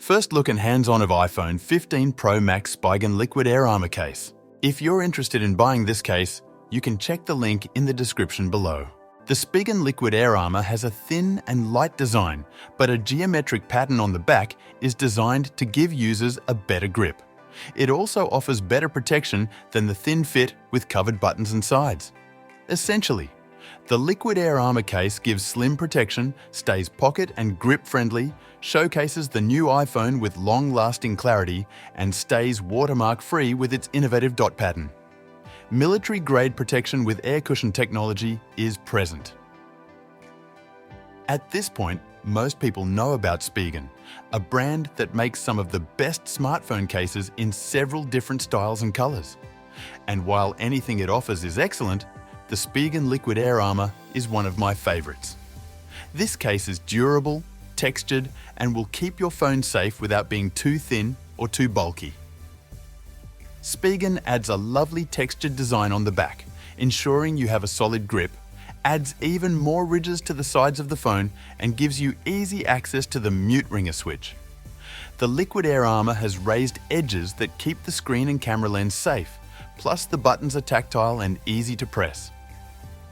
First look and hands-on of iPhone 15 Pro Max Spigen Liquid Air Armor Case. If you're interested in buying this case, you can check the link in the description below. The Spigen Liquid Air Armor has a thin and light design, but a geometric pattern on the back is designed to give users a better grip. It also offers better protection than the thin fit with covered buttons and sides. Essentially, the Liquid Air Armor case gives slim protection, stays pocket and grip-friendly, showcases the new iPhone with long-lasting clarity, and stays watermark-free with its innovative dot pattern. Military-grade protection with air cushion technology is present. At this point, most people know about Spigen, a brand that makes some of the best smartphone cases in several different styles and colors. And while anything it offers is excellent, the Spigen Liquid Air Armor is one of my favorites. This case is durable, textured, and will keep your phone safe without being too thin or too bulky. Spigen adds a lovely textured design on the back, ensuring you have a solid grip, adds even more ridges to the sides of the phone, and gives you easy access to the mute ringer switch. The Liquid Air Armor has raised edges that keep the screen and camera lens safe, plus the buttons are tactile and easy to press.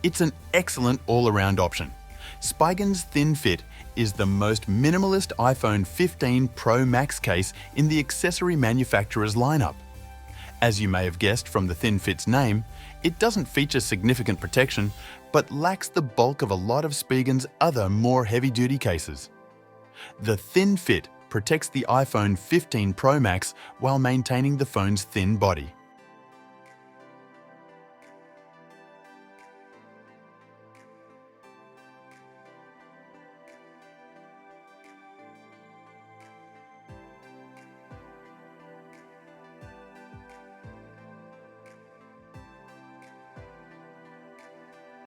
It's an excellent all-around option. Spigen's thin fit is the most minimalist iPhone 15 Pro Max case in the accessory manufacturer's lineup. As you may have guessed from the thin fit's name, it doesn't feature significant protection, but lacks the bulk of a lot of Spigen's other more heavy-duty cases. The thin fit protects the iPhone 15 Pro Max while maintaining the phone's thin body.